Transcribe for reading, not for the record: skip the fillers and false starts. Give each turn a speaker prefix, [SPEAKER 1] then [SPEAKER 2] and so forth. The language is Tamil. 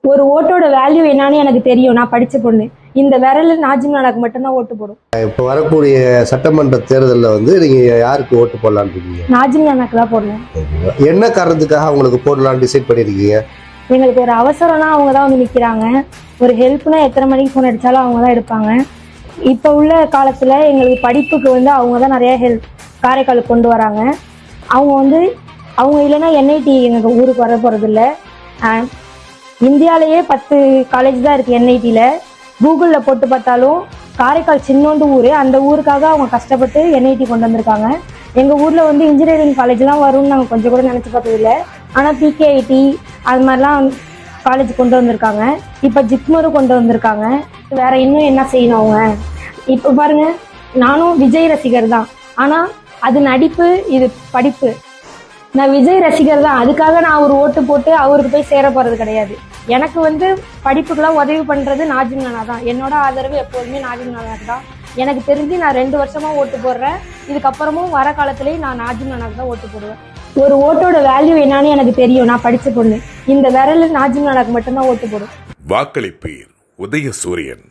[SPEAKER 1] ஒரு ஓட்டோட வேல்யூ என்னன்னு எனக்கு தெரியும். நான் படிச்ச பொண்ணு. இந்த விரல் நாஜிம் நானாக்கு மட்டும்தான் ஓட்டு போடும்.
[SPEAKER 2] இப்போ வரக்கூடிய சட்டமன்ற தேர்தலில் வந்து நீங்க யாருக்கு ஓட்டு போடலான்னு இருக்கீங்க?
[SPEAKER 1] நாஜிம் நானாக்கு தான் போடணும்.
[SPEAKER 2] என்ன காரணத்துக்காக அவங்களுக்கு போடலான்னு டிசைட் பண்ணிருக்கீங்க?
[SPEAKER 1] எங்களுக்கு ஒரு அவசரம்னா அவங்க தான் வந்து நிற்கிறாங்க. ஒரு ஹெல்ப்னா எத்தனை மணிக்கு ஃபோன் அடித்தாலும் அவங்க தான் எடுப்பாங்க. இப்போ உள்ள காலத்தில் எங்களுக்கு படிப்புக்கு வந்து அவங்க தான் நிறைய ஹெல்ப் காரைக்காலுக்கு கொண்டு வராங்க. அவங்க வந்து அவங்க இல்லைன்னா என்ஐடி எங்கள் ஊருக்கு வர போகிறதில்ல. இந்தியாவிலேயே 10 காலேஜ் தான் இருக்குது என்ஐடியில். கூகுளில் போட்டு பார்த்தாலும் காரைக்கால் சின்னோண்டு ஊர், அந்த ஊருக்காக அவங்க கஷ்டப்பட்டு என்ஐடி கொண்டு வந்திருக்காங்க. எங்கள் ஊரில் வந்து இன்ஜினியரிங் காலேஜ்லாம் வரும்னு நாங்கள் கொஞ்சம் கூட நினச்சி பார்த்ததில்லை. ஆனால் பிகேஐடி அது மாதிரிலாம் காலேஜ் கொண்டு வந்திருக்காங்க. இப்போ ஜிப்மரும் கொண்டு வந்திருக்காங்க. வேற இன்னும் என்ன செய்யணும் அவங்க? இப்போ பாருங்க, நானும் விஜய் ரசிகர் தான். ஆனால் அது நடிப்பு, இது படிப்பு. நான் விஜய் ரசிகர் தான், அதுக்காக நான் ஒரு ஓட்டு போட்டு அவருக்கு போய் சேர போகிறது கிடையாது. எனக்கு வந்து படிப்புக்கெல்லாம் உதவி பண்ணுறது நாஜிம் நானா தான். என்னோட ஆதரவு எப்போதுமே நாஜிம் நானாக்கு தான். எனக்கு தெரிஞ்சு நான் 2 வருஷமா ஓட்டு போடுறேன். இதுக்கப்புறமும் வர காலத்துலேயும் நான் நாஜிம் நானாக்கு தான் ஓட்டு போடுவேன். ஒரு ஓட்டோட வேல்யூ என்னன்னு எனக்கு தெரியும். நான் படிச்ச பொண்ணு. இந்த விரல் நாஜிம் நானாக்கு மட்டும்தான் ஓட்டு போடும்.
[SPEAKER 3] வாக்களிப்பீர். உதயசூரியன்.